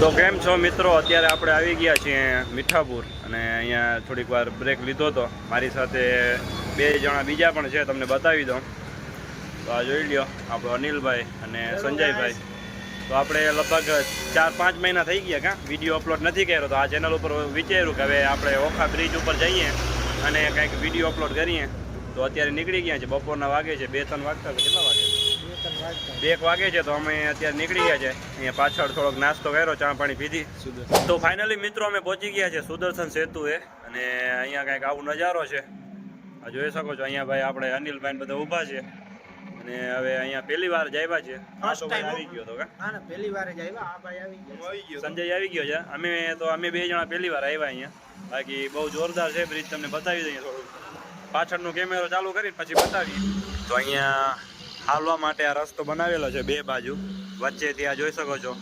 તો કેમ છો મિત્રો? અત્યારે આપણે આવી ગયા છીએ મીઠાપુર અને અહીંયા થોડીક વાર બ્રેક લીધો હતો. મારી સાથે બે જણા બીજા પણ છે, તમને બતાવી દઉં. તો આ જોઈ લ્યો, આપણો અનિલભાઈ અને સંજયભાઈ. તો આપણે લગભગ 4-5 મહિના થઈ ગયા કાં વિડીયો અપલોડ નથી કર્યો. તો આ ચેનલ ઉપર વિચાર્યું કે હવે આપણે ઓખા બ્રિજ ઉપર જઈએ અને કંઈક વિડીયો અપલોડ કરીએ. તો અત્યારે નીકળી ગયા છે, બપોરના વાગે છે, 2-3 વાગતા. કેટલા વાગે? 2 વાગે છે. તો અમે અત્યારે નીકળી ગયા છે. અહીંયા પાછળ થોડોક નાસ્તો કર્યો, ચા પાણી પીધી. તો ફાઇનલી મિત્રો અમે પહોંચી ગયા છે સુદર્શન સેતુ એ. અને અહીંયા કંઈક આવો નજારો છે, આ જોઈ શકો છો. અહીંયા ભાઈ આપણે અનિલભાઈ બધા ઊભા છે અને હવે અહીંયા પહેલી વાર જ આવ્યા છે. આવી ગયો તો પહેલી વાર જ આવ્યા. આ ભાઈ આવી ગયો, સંજય આવી ગયો છે. અમે 2 જણા પહેલી વાર આવ્યા અહીંયા. બાકી બહુ જોરદાર છે બ્રિજ, તમને બતાવી દઈએ. થોડું પાછળનો કેમેરો ચાલુ કરીને પછી બતાવીએ. તો અહીંયા હાલવા માટે આ રસ્તો બનાવેલો છે 2 બાજુ. વચ્ચેથી આ જોઈ શકો છો,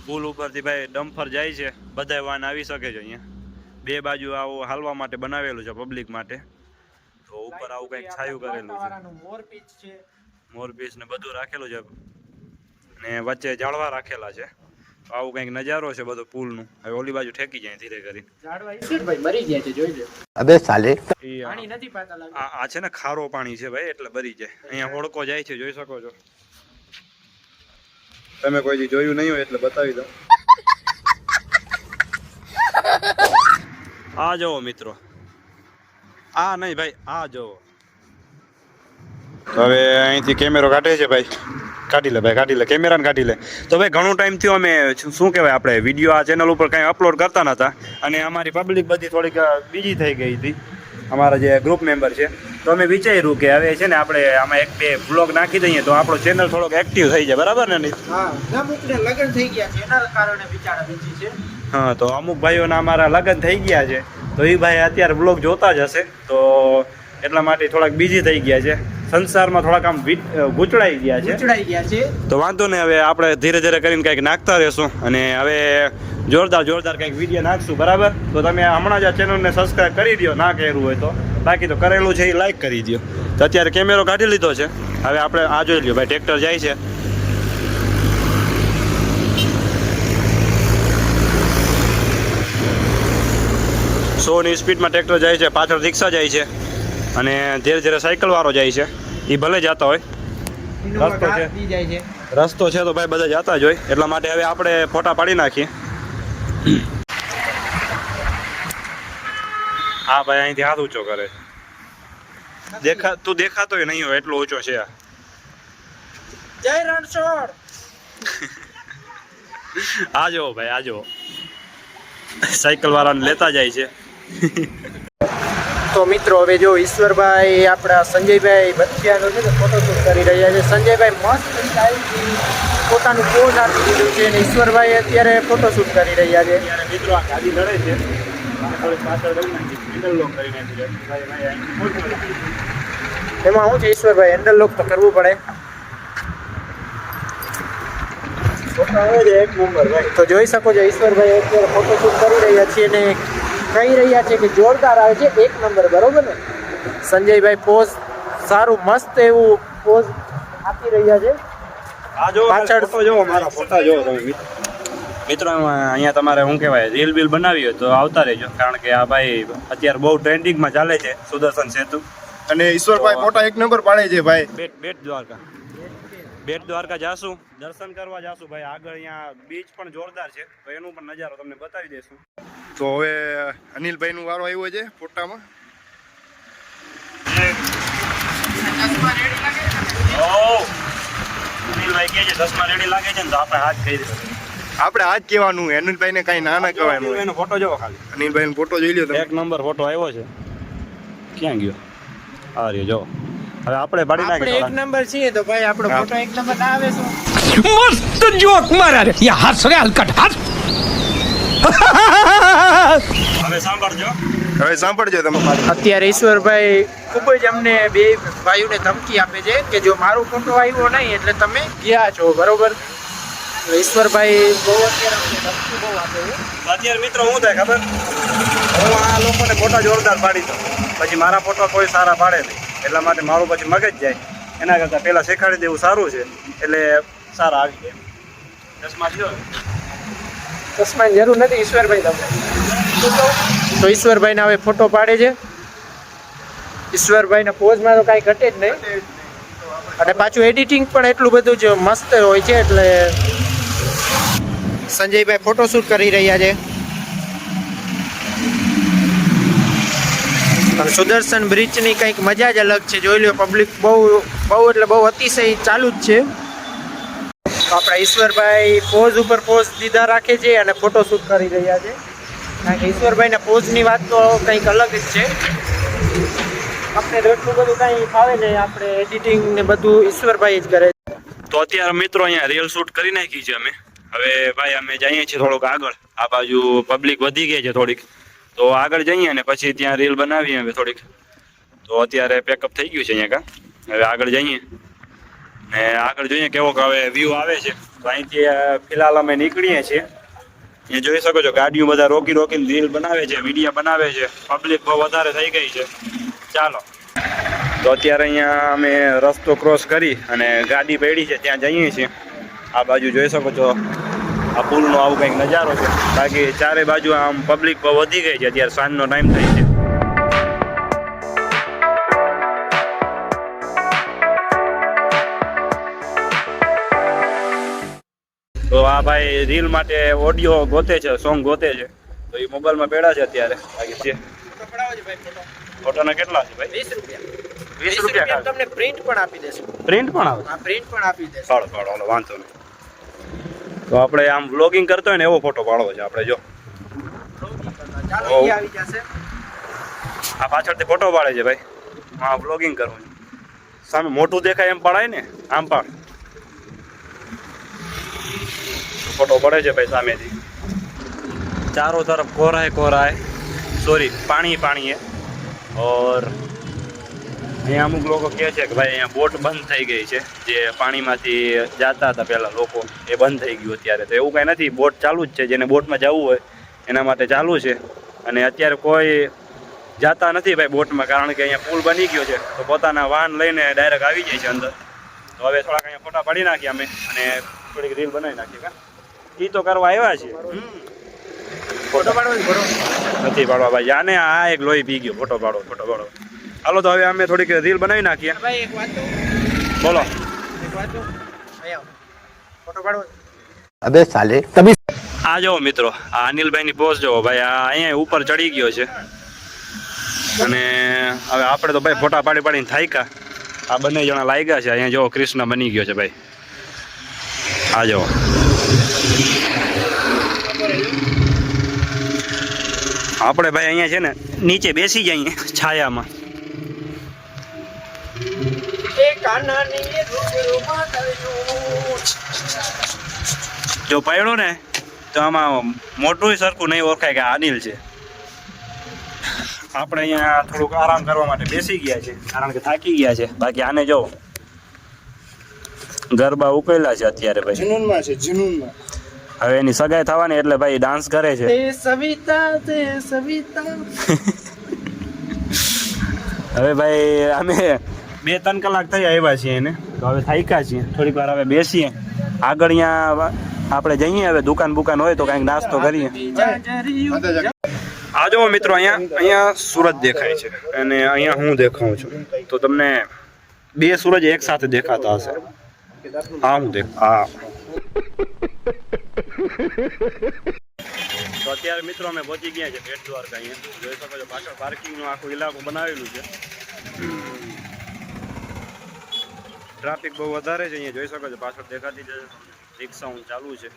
પુલ ઉપરથી ભાઈ ડમ્ફર જાય છે, બધા વાહન આવી શકે છે. અહીંયા 2 બાજુ આવું હાલવા માટે બનાવેલું છે પબ્લિક માટે. તો ઉપર આવું કંઈક છાયું કરેલું છે, મોરપીસ ને બધું રાખેલું છે ને વચ્ચે ઝાડવા રાખેલા છે. આવું કંઈક નજારો છે બધો પુલનું. હવે ઓલી બાજુ ઠેકી જાય ધીરે કરીને. અબે સાલે આ છે ને ખારો પાણી છે ભાઈ, એટલે ભરી જાય. અહીંયા હોડકો જાય છે, જોઈ શકો છો તમે. કોઈ દી જોયું નહીં હોય એટલે બતાવી દઉં. આ જોવો મિત્રો, આ નહીં ભાઈ, આ જોવો. હવે અહીંથી કેમેરો કાઢે છે ભાઈ. કાઢી લે ભાઈ, કાઢી લે કેમેરાને, કાઢી લે. તો ભાઈ ઘણો ટાઈમ થયો અમે શું કહેવાય, આપણે વિડીયો આ ચેનલ ઉપર કંઈ અપલોડ કરતા નહોતા. અને અમારી પબ્લિક બધી થોડીક બીજી થઈ ગઈ હતી, અમારા જે ગ્રુપ મેમ્બર છે. તો અમે વિચાર્યું કે હવે છે ને આપણે આમાં 1-2 વ્લોગ નાખી દઈએ તો આપણો ચેનલ થોડોક એક્ટિવ થઈ જાય. બરાબર ને? લગ્ન થઈ ગયા છે એના કારણે વિચાર બીજી છે. હા, તો અમુક ભાઈઓના અમારા લગ્ન થઈ ગયા છે, તો એ ભાઈ અત્યારે વ્લોગ જોતા જ હશે. તો એટલા માટે થોડાક બીજી થઈ ગયા છે, સંસારમાં થોડાક આમ ગૂંચળાઈ ગયા છે. તો વાંધો નહીં, હવે આપણે ધીરે ધીરે કરીને કંઈક નાખતા રહેશું અને હવે જોરદાર કંઈક વિડીયો નાખશું. બરાબર? તો તમે હમણાં જ આ ચેનલને સબસ્ક્રાઈબ કરી દો, ના કર્યું હોય તો. બાકી તો કરેલું છે એ લાઈક કરી દો. તો અત્યારે કેમેરો કાઢી લીધો છે. હવે આપણે આ જોઈ લ્યો ભાઈ, ટ્રેક્ટર જાય છે. સોની સ્પીડમાં ટ્રેક્ટર જાય છે, પાછળ રિક્ષા જાય છે અને ધીરે ધીરે સાયકલ વાળો જાય છે. એ ભલે જતા હોય, રસ્તો છે તો ભાઈ બધા જતા જ હોય. એટલા માટે હવે આપણે ફોટા પાડી નાખીએ. હા ભાઈ, અહીંથી હાથ ઊંચો કરે છે. તું દેખાતો નહીં હોય એટલો ઊંચો છે. જય રણછોડ. આ જો ભાઈ, આ જો સાયકલ વાળાને લેતા જાય છે. તો મિત્રો હવે જો ઈશ્વરભાઈ આપણા સંજયભાઈ બચ્ચિયાનો છે ને ફોટોશૂટ કરી રહ્યા છે. સંજયભાઈ મસ્ત સ્ટાઇલથી પોતાનું પોઝ આપી દીધું છે અને ઈશ્વરભાઈ અત્યારે ફોટોશૂટ કરી રહ્યા છે. મિત્રો આ ગાડી લડે છે, પાછળ એમાં શું છે ઈશ્વરભાઈ, હેન્ડલ લોક તો કરવું પડે. એક નંબર ભાઈ. તો જોઈ શકો છો ઈશ્વરભાઈ અત્યારે ફોટોશૂટ કરી રહ્યા છે અને કહી રહ્યા છે કે જોરદાર આવે છે, 1 નંબર. બરોબર ને? સંજયભાઈ પોઝ સારું મસ્ત એવું પોઝ આપી રહ્યા છે. આ જો પાછળ ફોટો જોવો, મારા ફોટા જોવો તમે મિત્રો. અહીંયા તમારે શું કહેવાય, રીલ બીલ બનાવી હોય તો આવતા રહેજો, કારણ કે આ ભાઈ અત્યારે બહુ ટ્રેન્ડિંગમાં ચાલે છે સુદર્શન સેતુ. અને ઈશ્વરભાઈ ફોટા 1 નંબર પાડે છે ભાઈ. બેટ દ્વારકા જાશું, દર્શન કરવા જાશું ભાઈ. આગળ અહીંયા બીચ પણ જોરદાર છે, તો એનું પણ નજારો તમને બતાવી દેશું. તો હવે અનિલભાઈ નું વારો આવ્યો છે ફોટામાં. અનિલભાઈ કહે છે ચશ્મા રેડી લાગે છે ને, તો આપણે હાથ કહી દઈશું. આપણે આજ કહેવાનું, અનિલભાઈ ને કઈ ના કહેવાનું. એનો ફોટો જોવો ખાલી. અનિલભાઈ નો ફોટો જોઈ લ્યો તમે. 1 નંબર ફોટો આવ્યો છે. ક્યાં ગયો? આ રહ્યો જો. હવે આપણે પાડી નાખીએ. આપણે 1 નંબર છીએ તો ભાઈ આપણો ફોટો 1 નંબર ના આવે શું? મસ્ત જોક મારા રે. યા હસ રે હલકટ હસ. હવે સાંભળજો તમે. અત્યારે ઈશ્વરભાઈ ખૂબ જ અમને 2 ભાઈઓને ધમકી આપે છે કે જો મારો ફોટો આવ્યો નહીં એટલે તમે ગયા છો. બરોબર? ઈશ્વરભાઈ બહુ અત્યારે અમને ધમકી બહુ આપે છે. અત્યારે મિત્રો શું થાય ખબર, હું આ લોકોને ફોટા જોરદાર પાડી દઉં, પછી મારા ફોટા કોઈ સારા પાડે નહીં. એટલા માટે મારું પછી મગજ જાય. એના કરતાં પહેલાં શીખવાડી દેવું સારું છે, એટલે સારા આવી જાય. ચશ્મા જો ચશ્માની જરૂર નથી ઈશ્વરભાઈ તમને. તો ઈશ્વરભાઈના હવે ફોટો પાડે છે. ઈશ્વરભાઈના પોઝમાં તો કાંઈ ઘટે જ નહીં. અને પાછું એડિટિંગ પણ એટલું બધું જ મસ્ત હોય છે. એટલે સંજયભાઈ ફોટોશૂટ કરી રહ્યા છે. અને સુદર્શન બ્રિજની કંઈક મજા જ અલગ છે. જોઈ લો, પબ્લિક બહુ એટલે બહુ અતિશય ચાલુ જ છે. તો આપણા ઈશ્વરભાઈ પોઝ ઉપર પોઝ દીધા રાખે છે અને ફોટોશૂટ કરી રહ્યા છે. કારણ કે ઈશ્વરભાઈના પોઝની વાત તો કંઈક અલગ જ છે. આપણે તો એટલું બધું કાંઈ ફાવે નહીં. આપણે એડિટિંગ ને બધું ઈશ્વરભાઈ જ કરે. તો અત્યારે મિત્રો અહીંયા રીલ શૂટ કરી નાખી છે અમે. હવે ભાઈ અમે જઈએ છીએ થોડુંક આગળ. આ બાજુ પબ્લિક વધી ગઈ છે થોડીક, તો આગળ જઈએ ને પછી ત્યાં રીલ બનાવીએ હવે થોડીક. તો અત્યારે પેકઅપ થઈ ગયું છે અહીંયા કા. હવે આગળ જઈએ ને આગળ જોઈએ કેવો હવે વ્યૂ આવે છે. તો અહીંથી ફિલહાલ અમે નીકળીએ છીએ. એ જોઈ શકો છો ગાડીઓ બધા રોકીને રીલ બનાવે છે, વિડીયો બનાવે છે. પબ્લિક બહુ વધારે થઈ ગઈ છે. ચાલો, તો અત્યારે અહીંયા અમે રસ્તો ક્રોસ કરી અને ગાડી પડી છે ત્યાં જઈએ છીએ. આ બાજુ જોઈ શકો છો આ પુલનો આવું કંઈક નજારો છે. બાકી ચારે બાજુ આમ પબ્લિક બહુ વધી ગઈ છે. અત્યારે સાંજનો ટાઈમ થઈ છે. તો આ ભાઈ રીલ માટે ઓડિયો ગોતે છે, સોંગ ગોતે છે. તો એ મોબાઈલમાં પેડા છે અત્યારે. બાકી છે ફોટોના કેટલા છે ભાઈ? 20 રૂપિયા. તમને પ્રિન્ટ પણ આપી દેશું. પ્રિન્ટ પણ આવે? હા, પ્રિન્ટ પણ આપી દેશું. પાડો હાલો, વાંધો નહીં. તો આપણે આમ વ્લોગિંગ કરતો હોય ને એવો ફોટો પાડવો છે આપણે. જો ચાલો, એ આવી જશે. આ પાછળથી ફોટો પાડે છે ભાઈ. હા, વ્લોગિંગ કરવું છે. સામે મોટું દેખાય એમ પડાય ને, આમ પાડ. ફોટો પડે છે ભાઈ સામેથી. ચારો તરફ કોરાય સોરી પાણી હે. ઓર અહીંયા અમુક લોકો કહે છે કે ભાઈ અહીંયા બોટ બંધ થઈ ગઈ છે. જે પાણીમાંથી જતા હતા પહેલાં લોકો, એ બંધ થઈ ગયું અત્યારે. તો એવું કાંઈ નથી, બોટ ચાલુ જ છે. જેને બોટમાં જવું હોય એના માટે ચાલુ છે. અને અત્યારે કોઈ જતા નથી ભાઈ બોટમાં, કારણ કે અહીંયા પુલ બની ગયો છે. તો પોતાના વાહન લઈને ડાયરેક્ટ આવી જાય છે અંદર. તો હવે થોડાક અહીંયા ફોટા પાડી નાખીએ અમે અને થોડીક રીલ બનાવી નાખીએ. કા ઈ તો કરવા આવ્યા છે. ફોટો પાડવો નથી પાડવા ભાઈ. આને આ એક લોહી પી ગયો. ફોટો પાડો. હાલો, તો હવે અમે થોડીક રીલ બનાવી નાખીએ. ભાઈ એક વાત બોલો. ફોટો પાડવો. अबे साले तभी આ જો મિત્રો, આ અનિલભાઈની પોસ્ટ જો ભાઈ. આ અહીંયા ઉપર ચડી ગયો છે અને હવે આપણે તો ભાઈ ફોટા પાડીને થાક્યા. આ બંને જણા લાગ્યા છે. અહીંયા જો કૃષ્ણ બની ગયો છે ભાઈ. આ જો આપણે ભાઈ અહીંયા છે ને નીચે બેસી જઈએ છાયામાં. જો પડ્યો ને તો આમાં મોટું સરખું નહીં ઓળખાય કે અનિલ છે. આપણે અહીંયા થોડુંક આરામ કરવા માટે બેસી ગયા છે, કારણ કે થાકી ગયા છે. બાકી આને જો ગરબા ઉકેલા છે અત્યારે ભાઈ. જુનૂનમાં છે, જુનૂનમાં. હવે એની સગાઈ થવાની એટલે ભાઈ ડાન્સ કરે છે. હવે ભાઈ અમે 2-3 કલાક થઈ આવ્યા છીએ એને. તો હવે થાક્યા છીએ. થોડીક વાર હવે બેસીએ. આગળ અહીંયા આપણે જઈએ. હવે દુકાન હોય તો કંઈક નાસ્તો કરીએ. આ જો મિત્રો, અહીંયા સૂરજ દેખાય છે અને અહીંયા હું દેખાઉં છું. તો તમને 2 સૂરજ એક સાથે દેખાતા હશે. હા, હું હા. તો અત્યારે મિત્રો અમે પહોંચી ગયા છે બેટ દ્વારકા. અહીંયા જોઈ શકો છો પાછળ પાર્કિંગનું આખું ઇલાકો બનાવેલું છે. ટ્રાફિક બહુ વધારે છે અહીંયા. જોઈ શકો છો પાછળ દેખાતી જ રિક્ષાઓ ચાલુ છે.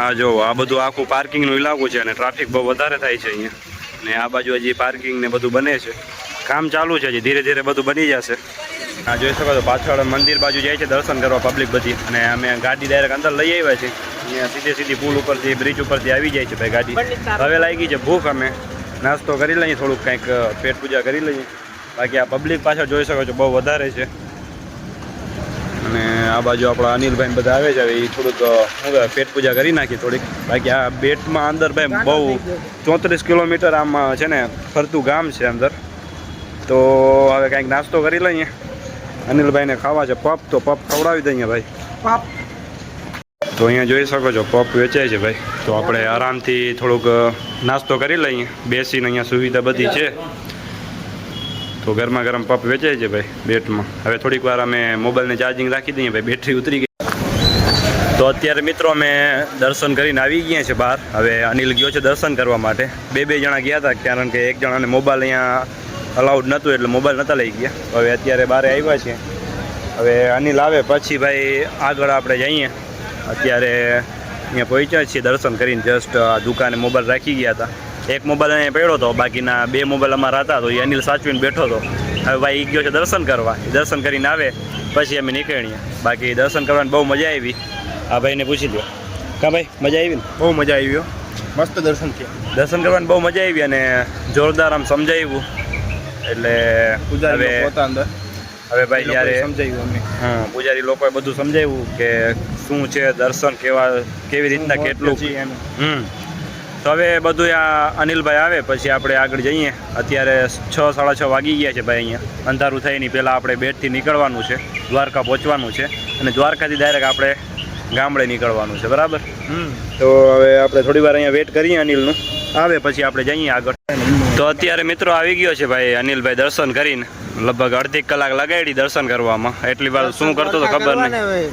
આ જો આ બધું આખું પાર્કિંગનું ઇલાકો છે અને ટ્રાફિક બહુ વધારે થાય છે અહીંયા. ને આ બાજુ હજી પાર્કિંગ ને બધું બને છે. કામ ચાલુ છે હજી. ધીરે ધીરે બધું બની જશે. આ જોઈ શકો છો પાછળ મંદિર બાજુ જાય છે દર્શન કરવા પબ્લિક બધી. અને અમે ગાડી ડાયરેક્ટ અંદર લઈ આવ્યા છે. અહીંયા સીધી પુલ ઉપરથી, બ્રિજ ઉપરથી આવી જાય છે ભાઈ ગાડી. હવે લાગી છે ભૂખ. અમે નાસ્તો કરી લઈએ, થોડુંક કંઈક પેટ પૂજા કરી લઈએ. બાકી આ પબ્લિક પાછળ જોઈ શકો છો બહુ વધારે છે. અને આ બાજુ આપણા અનિલભાઈ બધા આવે છે. હવે એ થોડુંક પેટ પૂજા કરી નાખીએ થોડીક. બાકી આ બેટમાં અંદર ભાઈ બહુ 34 કિલોમીટર આમ છે ને ફરતું ગામ છે અંદર. તો હવે કંઈક નાસ્તો કરી લઈએ. અનિલભાઈને ખાવા છે પપ, તો પપ ખવડાવી દઈએ ભાઈ. પપ તો અહીંયા જોઈ શકો છો પપ વેચાય છે ભાઈ. તો આપણે આરામથી થોડુંક નાસ્તો કરી લઈએ, બેસીને અહીંયા સુવિધા બધી છે. તો ગરમા ગરમ પપ વેચાય છે ભાઈ બેટમાં. હવે થોડીક વાર અમે મોબાઈલને ચાર્જિંગ રાખી દઈએ ભાઈ, બેટરી ઉતરી ગઈ. તો અત્યારે મિત્રો અમે દર્શન કરીને આવી ગયા છે બહાર. હવે અનિલ ગયો છે દર્શન કરવા માટે. બે જણા ગયા હતા, કારણ કે એક જણાને મોબાઈલ અહીંયા અલાઉડ નહોતું એટલે મોબાઈલ નહોતા લઈ ગયા. હવે અત્યારે બહાર આવ્યા છીએ. હવે અનિલ આવે પછી ભાઈ આગળ આપણે જઈએ. અત્યારે અહીંયા પહોંચ્યા છીએ દર્શન કરીને. જસ્ટ આ દુકાને મોબાઈલ રાખી ગયા હતા. એક મોબાઈલ અહીંયા પડ્યો હતો, બાકીના 2 મોબાઈલ અમારા હતા. તો એ અનિલ સાચવીને બેઠો હતો. હવે ભાઈ ગયો છે દર્શન કરવા. દર્શન કરીને આવે પછી અમે નીકળીએ. બાકી દર્શન કરવાની બહુ મજા આવી. આ ભાઈને પૂછી લો. કા ભાઈ મજા આવી ને? બહુ મજા આવી, મસ્ત દર્શન થયા. દર્શન કરવાની બહુ મજા આવી અને જોરદાર આમ સમજાવ્યું. એટલે હવે ભાઈ જ્યારે સમજાવ્યું અમને. હા, પૂજારી લોકોએ બધું સમજાવ્યું કે શું છે દર્શન, કેવી રીતના કેટલું. તો હવે બધું આ અનિલભાઈ આવે પછી આપણે આગળ જઈએ. અત્યારે 6 સાડા 6 વાગી ગયા છે ભાઈ. અહીંયા અંધારું થાય નહીં પહેલાં આપણે બેટથી નીકળવાનું છે, દ્વારકા પહોંચવાનું છે. અને દ્વારકાથી ડાયરેક્ટ આપણે ગામડે નીકળવાનું છે, બરાબર. તો હવે આપણે થોડી વાર અહીંયા વેટ કરીએ અનિલનું આવે પછી આપણે જઈએ આગળ. તો અત્યારે મિત્રો આવી ગયો છે ભાઈ અનિલભાઈ દર્શન કરીને. લગભગ અડધી કલાક લગાડી દર્શન કરવામાં. એટલી વાર શું કરતો હતો ખબર નહીં.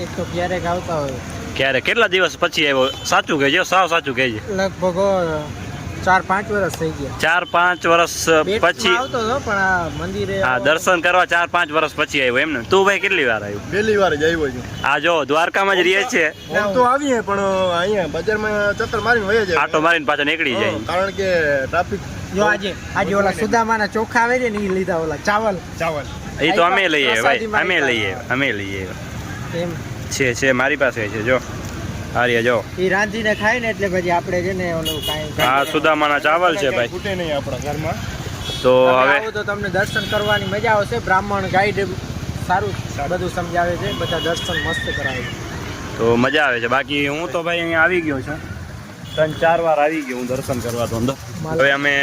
એક તો ક્યારેક આવતા હોય. ક્યારે કેટલા દિવસ પછી આવ્યો? સાચું કહેજો, સાવ સાચું કહેજે. લગભગ 4-5 વર્ષ થઈ ગયા. 4-5 વર્ષ પછી આવતો હતો પણ આ મંદિરે હા દર્શન કરવા 4-5 વર્ષ પછી આવ્યો એમ ને? તું ભાઈ કેટલી વાર આવ્યો? પહેલી વાર જ આવ્યો છું. આ જો દ્વારકામાં જ રહીએ છે. આમ તો આવીએ પણ અહીંયા બજારમાં ચક્કર મારીને વયા જાય. આટો મારીને પાછો નીકળી જાય. કારણ કે ટ્રાફિક. જો આજે ઓલા સુદામાના ચોખા આવે છે ને એ લીધા, ઓલા ચાવલ. એ તો અમે લઈએ ભાઈ, અમે લઈએ. એમ છે મારી પાસે છે. જો આર્યા જો એ રાંધીને ખાય ને એટલે પછી આપણે છે ને ઓલું કાંઈ આ સુદામાના ચાવલ છે ભાઈ. ખૂટે નહીં આપણા ઘરમાં. તો હવે હવે તો તમને દર્શન કરવાની મજા આવશે. બ્રાહ્મણ ગાઈડ સારું બધું સમજાવે છે, બધા દર્શન મસ્ત કરાવે છે. તો મજા આવે છે. બાકી હું તો ભાઈ અહીંયા આવી ગયો છું 3-4 વાર આવી ગયો હું દર્શન કરવા. તો અંદર હવે અમે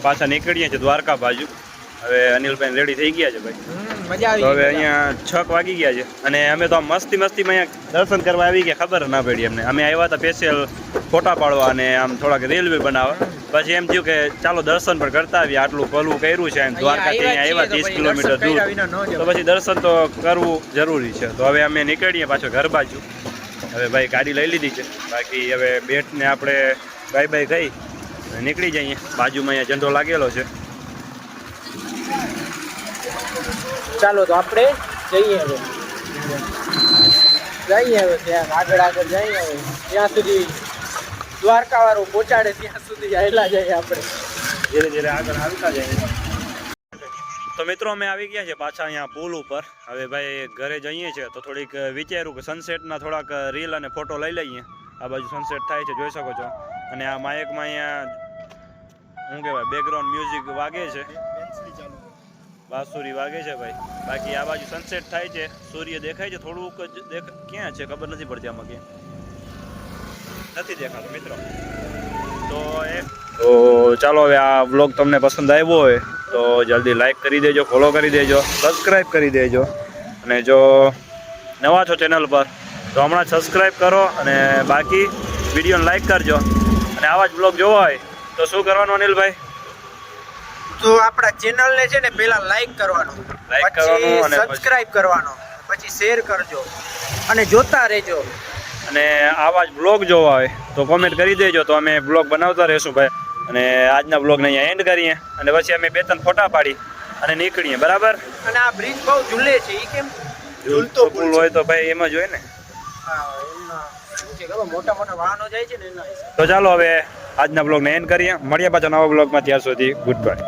પાછા નીકળીએ છીએ દ્વારકા બાજુ. હવે અનિલભાઈ રેડી થઈ ગયા છે ભાઈ. મજા આવી. તો હવે અહીંયા 6 વાગી ગયા છે અને અમે તો મસ્તીમાં અહીંયા દર્શન કરવા આવી ગયા, ખબર ના પડી અમને. અમે આવ્યા હતા સ્પેશિયલ ફોટા પાડવા અને આમ થોડાક રેલવે બનાવવા. પછી એમ થયું કે ચાલો દર્શન પણ કરતા આવીએ. આટલું પલું કર્યું છે એમ દ્વારકાથી અહીંયા આવ્યા 30 કિલોમીટર દૂર, તો પછી દર્શન તો કરવું જરૂરી છે. તો હવે અમે નીકળીએ પાછો ઘર બાજુ. હવે ભાઈ ગાડી લઈ લીધી છે. બાકી હવે બેટને આપણે બાય કહી નીકળી જઈએ. બાજુમાં અહીંયા ઝંડો લાગેલો છે. ચાલો તો આપણે જઈએ હવે ત્યાં આગળ જઈએ. હવે ત્યાં સુધી દ્વારકા વાળું પહોંચાડે ત્યાં સુધી આવેલા જઈએ આપણે. ધીરે ધીરે આગળ આવતા જાય. તો મિત્રો અમે આવી ગયા છે પાછા અહીંયા પુલ ઉપર. હવે ભાઈ ઘરે જઈએ છીએ તો થોડીક વિચાર્યું કે સનસેટના થોડાક રીલ અને ફોટો લઈ લઈએ. આ બાજુ સનસેટ થાય છે જોઈ શકો છો. અને આ માયકમાં અહીંયા શું કહેવાય બેકગ્રાઉન્ડ મ્યુઝિક વાગે છે, બાંસુરી વાગે છે ભાઈ. બાકી આ બાજુ સનસેટ થાય છે, સૂર્ય દેખાય છે થોડુંક જ. ક્યાં છે ખબર નથી પડતી, આમાં ક્યાં નથી દેખાતો મિત્રો. તો ચાલો હવે આ વ્લોગ તમને પસંદ આવ્યો હોય તો જલ્દી લાઈક કરી દેજો, ફોલો કરી દેજો, સબસ્ક્રાઈબ કરી દેજો. અને જો નવા છો ચેનલ પર તો હમણાં સબસ્ક્રાઈબ કરો અને બાકી વિડીયોને લાઈક કરજો. અને આવા જ વ્લોગ જોવા હોય તો શું કરવાનું અનિલભાઈ? તો આપણા ચેનલને છે ને પહેલા લાઈક કરવાનું, પછી સબસ્ક્રાઇબ કરવાનું, પછી શેર કરજો અને જોતા રહેજો. અને આવા જ બ્લોગ જોવા હોય તો કોમેન્ટ કરી દેજો, તો અમે બ્લોગ બનાવતા રહીશું ભાઈ. અને આજના બ્લોગને અહીંયા એન્ડ કરીએ અને પછી અમે 2-3 ફોટા પાડી અને નીકળીએ, બરાબર. અને આ બ્રિજ બહુ ઝૂલે છે. એ કેમ ઝૂલતો પુલ હોય તો ભાઈ એમાં જ હોય ને. મોટા મોટા વાહનો જાય છે ને એના. તો ચાલો હવે આજના બ્લોગને એન્ડ કરીએ. મળીએ પાછા નવા બ્લોગમાં. ત્યાર સુધી ગુડ બાય.